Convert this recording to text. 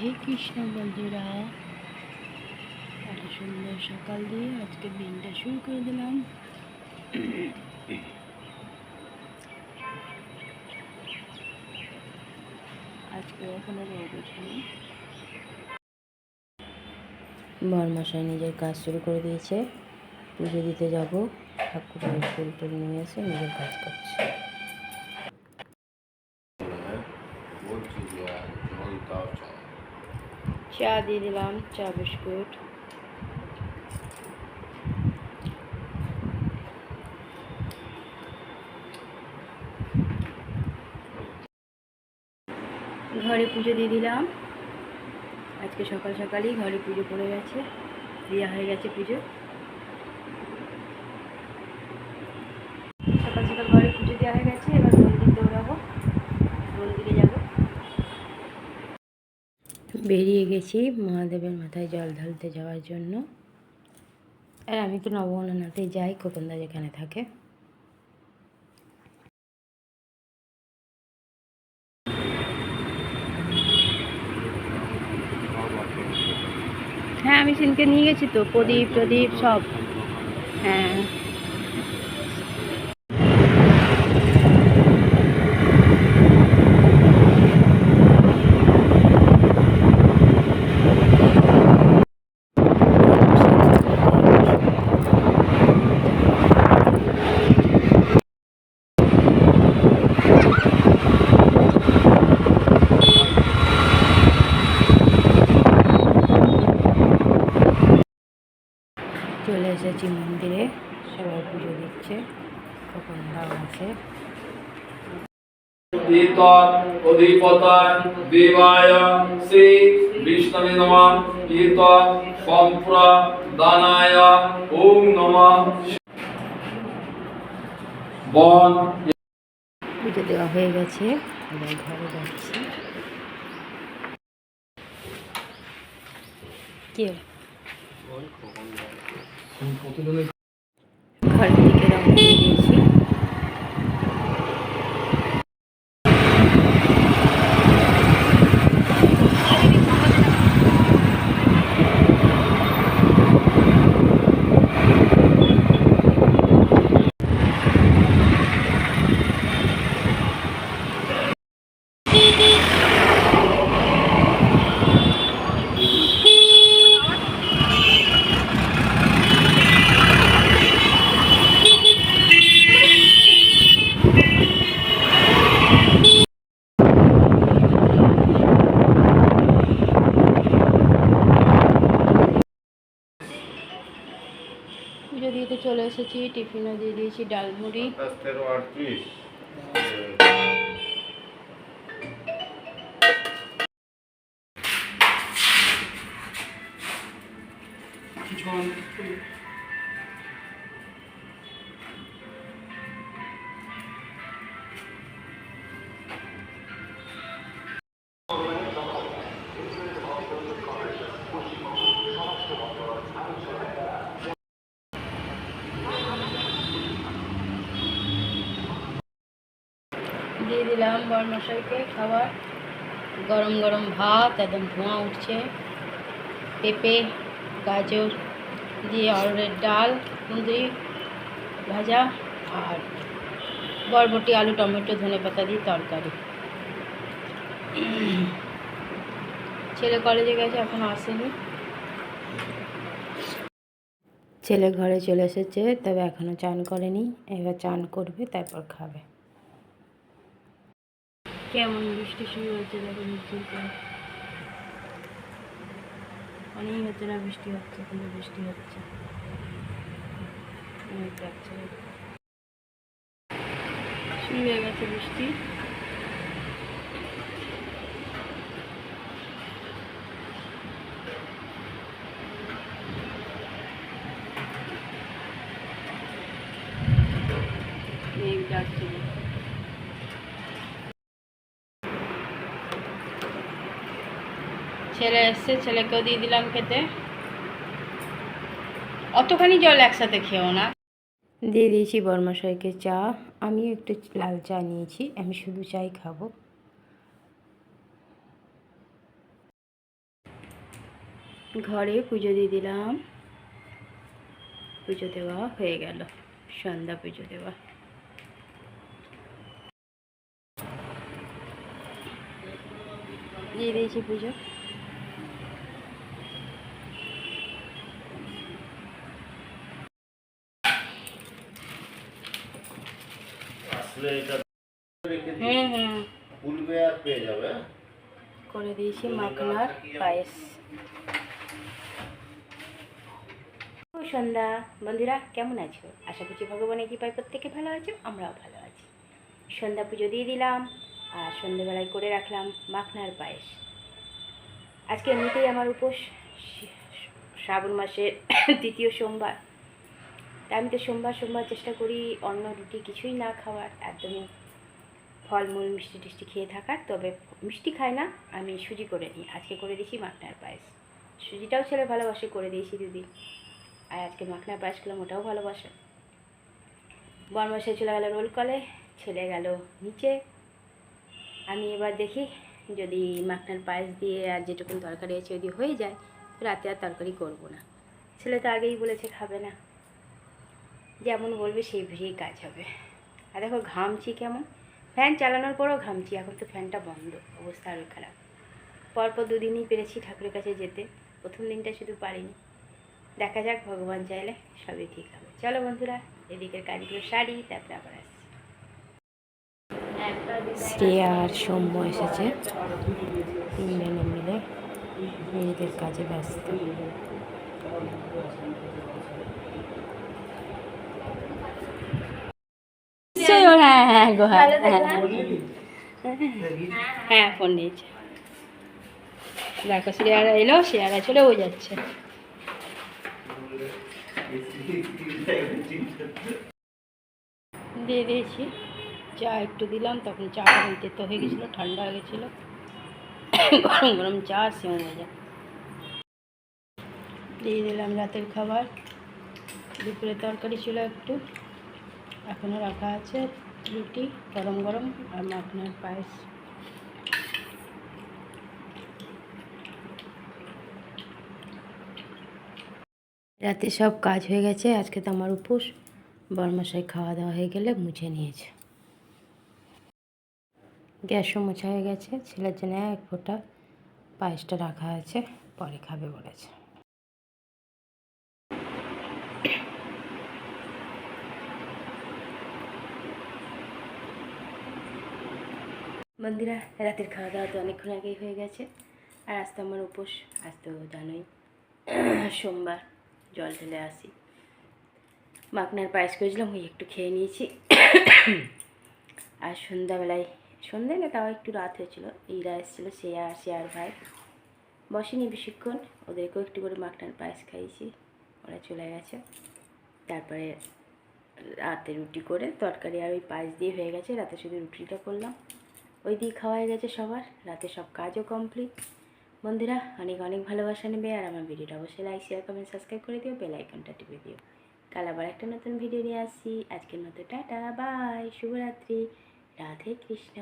রাধে কৃষ্ণ বন্ধুরা, এত সুন্দর সকাল দিয়ে আজকে দিনটা শুরু করে দিলাম। আজকে এখনো রোদ ওঠেনি। বরমশাই নিজের কাজ শুরু করে দিয়েছে। পুজো দিতে যাব, ঠাকুরের ফুল টুল নিয়ে এসে নিজের কাজ করছে। চা দিয়ে দিলাম, চা বিস্কুট। ঘরে পুজো দিয়ে দিলাম। আজকে সকাল সকালই ঘরে পুজো পড়ে গেছে, দেওয়া হয়ে গেছে পুজো। সকাল সকাল ঘরে পুজো দেওয়া হয়ে গেছে, এবার মন্দির দৌড়াবো, মন্দিরে যাব। বেরিয়ে গেছি মহাদেবের মাথায় জল ঢালতে যাওয়ার জন্য। আর আমি তো নবমনাতে যাই, খোকনদা যেখানে থাকে। হ্যাঁ, আমি সেদিনকে নিয়ে গেছি তো প্রদীপ প্রদীপ সব। হ্যাঁ, চলে এসেছি মন্দিরে, সবাই পুজো দিচ্ছে, খোকনদাও আছে। অধিপতায় দেবায় শ্রী বিষ্ণবে নমঃ। সম্প্রদানায় ওম নমঃ। বন পুজো দেওয়া হয়ে গেছে, এবার ঘরে যাচ্ছি। কে ঘরের দিকে রওনা দিয়ে দিয়েছি। পুজো দিতে চলে এসেছি, টিফিনও দিয়ে দিয়েছি, ডালমুড়ি। দিয়ে দিলাম বরমশাইকে খাবার, গরম গরম ভাত, একদম ধোঁয়া উঠছে। পেঁপে গাজর দিয়ে অরহরের ডাল, কুঁদরি ভাজা, আর বরবটি আলু টমেটো ধনেপাতা দিয়ে তরকারি। ছেলে কলেজে গেছে, এখনো আসেনি। ছেলে ঘরে চলে এসেছে, তবে এখনো চান করেনি, এবার চান করবে, তারপর খাবে। কেমন বৃষ্টি শুরু হয়েছে দেখো, ঝিরঝির করে। অনেক হচ্ছে না, বৃষ্টি হচ্ছে, কিন্তু বৃষ্টি হচ্ছে অনেক লাগছে। শুরু হয়ে গেছে বৃষ্টি। মেঘ ডাকছে। ছেলে এসছে, ছেলেকেও দিয়ে দিলাম খেতে। অতখানি জল একসাথে খেও না। দিয়ে দিয়েছি বরমশাইকে চা, আমিও একটু লাল চা নিয়েছি, আমি শুধু চাই খাবো। ঘরে পুজো দিয়ে দিলাম। পুজো দেওয়া হয়ে গেল, সন্ধ্যা পুজো দেওয়া। দিয়ে দিয়েছি পুজো। করে দিয়েছি মাখনার পায়েস। সন্ধ্যা বন্ধুরা, কেমন আছো? আশা করছি ভগবানের কৃপায় প্রত্যেকে ভালো আছো, আমরাও ভালো আছি। সন্ধ্যা পুজো দিয়ে দিলাম আর সন্ধ্যেবেলায় করে রাখলাম মাখনার পায়েস। আজকে এমনিতেই আমার উপোস, শ্রাবণ মাসের দ্বিতীয় সোমবার। তাই আমি তো সোমবার সোমবার চেষ্টা করি অন্ন রুটি কিছুই না খাওয়ার, একদমই ফলমূল মিষ্টি টিষ্টি খেয়ে থাকার। তবে মিষ্টি খাই না, আমি সুজি করে নিই। আজকে করে দিয়েছি মাখনার পায়েস। সুজিটাও ছেলে ভালোবাসে, করে দিয়েছি দুদিন। আর আজকে মাখনার পায়েস খেলাম, ওটাও ভালোবাসে। বরমশাই চলে গেল রোল কলে, ছেলে গেল নিচে। আমি এবার দেখি যদি মাখনার পায়েস দিয়ে আর যেটুকুন তরকারি আছে যদি হয়ে যায়, রাতে আর তরকারি করবো না। ছেলে তো আগেই বলেছে খাবে না, যেমন বলবে সেই বুঝেই কাজ হবে। আর দেখো ঘামছি কেমন, ফ্যান চালানোর পরেও ঘামছি। এখন তো ফ্যানটা বন্ধ, অবস্থা আরও খারাপ। পরপর দুদিনই পেরেছি ঠাকুরের কাছে যেতে, প্রথম দিনটা শুধু পারিনি। দেখা যাক, ভগবান চাইলে সবই ঠিক হবে। চলো বন্ধুরা, এদিকের কাজগুলো সারি, তারপরে আবার আসছি। শ্রেয়া আর সৌম্য এসেছে, তিনজনে মিলে নিজেদের কাজে ব্যস্ত। হ্যাঁ ফোন নিয়েছে। দেখো শ্রেয়ারা এলো, শ্রেয়ারা চলেও যাচ্ছে। দিয়ে দিয়েছি চা, একটু দিলাম, তখন চাটা নিতে তো হয়ে গেছিলো, ঠান্ডা হয়ে গেছিলো। গরম গরম চা সেও হয়ে যায়। দিয়ে দিলাম রাতের খাবার। দুপুরে তরকারি ছিল একটু, এখনও রাখা আছে, রুটি গরম গরম আর মাখনার পায়েস। রাতে সব কাজ হয়ে গেছে। আজকে তো আমার উপোস। বরমশাই খাওয়া দাওয়া হয়ে গেলে মুছে নিয়েছে। গ্যাসও মোছা হয়ে গেছে। ছেলের জন্য এক ফোঁটা পায়েসটা রাখা আছে, পরে খাবে বলেছে। বন্ধুরা, রাতের খাওয়া দাওয়া তো অনেকক্ষণ আগেই হয়ে গেছে। আর আজ তো আমার উপোস, আজ তো জানোই সোমবার, জল ঢেলে আসি। মাখনার পায়েস করেছিলাম, ওই একটু খেয়ে নিয়েছি। আর সন্ধ্যাবেলায়, সন্ধ্যে না তাও একটু রাত হয়েছিল, এইরা এসেছিলো, শেয়ার ভাই। বসেনি বেশিক্ষণ, ওদেরকেও একটু করে মাখনার পায়েস খাইয়েছি, ওরা চলে গেছে। তারপরে রাতে রুটি করে তরকারি আর ওই পায়েস দিয়ে হয়ে গেছে। রাতে শুধু রুটিটা করলাম, ওই দিয়ে খাওয়া হয়ে গেছে সবার। রাতে সব কাজও কমপ্লিট। বন্ধুরা, অনেক অনেক ভালোবাসা নেবে, আর আমার ভিডিওটা অবশ্যই লাইক শেয়ার কমেন্ট সাবস্ক্রাইব করে দিও, বেল আইকনটা টিপে দিও। কাল আবার একটা নতুন ভিডিও নিয়ে আসছি। আজকের মতো টাটা, বাই, শুভরাত্রি, রাধে কৃষ্ণ।